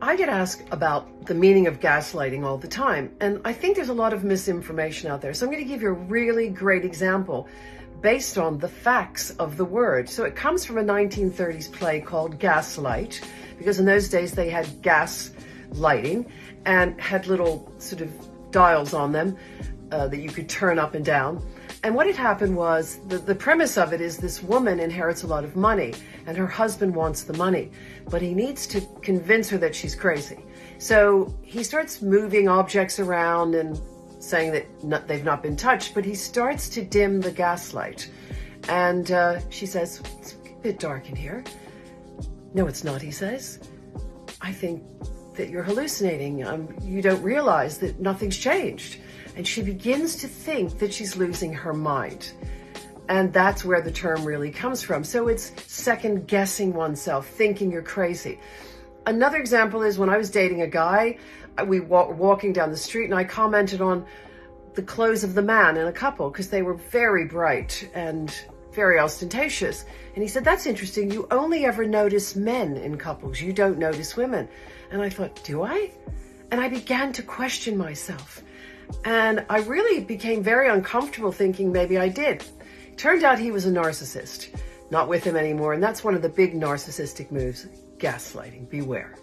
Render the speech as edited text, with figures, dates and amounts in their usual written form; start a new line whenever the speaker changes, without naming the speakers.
I get asked about the meaning of gaslighting all the time, and I think there's a lot of misinformation out there. So I'm going to give you a really great example based on the facts of the word. So it comes from a 1930s play called Gaslight, because in those days they had gas lighting and had little sort of dials on them that you could turn up and down. And what had happened was, the premise of it is this woman inherits a lot of money and her husband wants the money, but he needs to convince her that she's crazy. So he starts moving objects around and saying that they've not been touched, but he starts to dim the gaslight. And she says, "It's a bit dark in here." "No, it's not," he says. "I think that you're hallucinating. You don't realize that nothing's changed." And she begins to think that she's losing her mind. And that's where the term really comes from. So it's second guessing oneself, thinking you're crazy. Another example is when I was dating a guy, we were walking down the street and I commented on the clothes of the man in a couple because they were very bright and very ostentatious. And he said, "That's interesting. You only ever notice men in couples. You don't notice women." And I thought, do I? And I began to question myself. And I really became very uncomfortable thinking maybe I did. Turned out he was a narcissist. Not with him anymore. And that's one of the big narcissistic moves, gaslighting. Beware.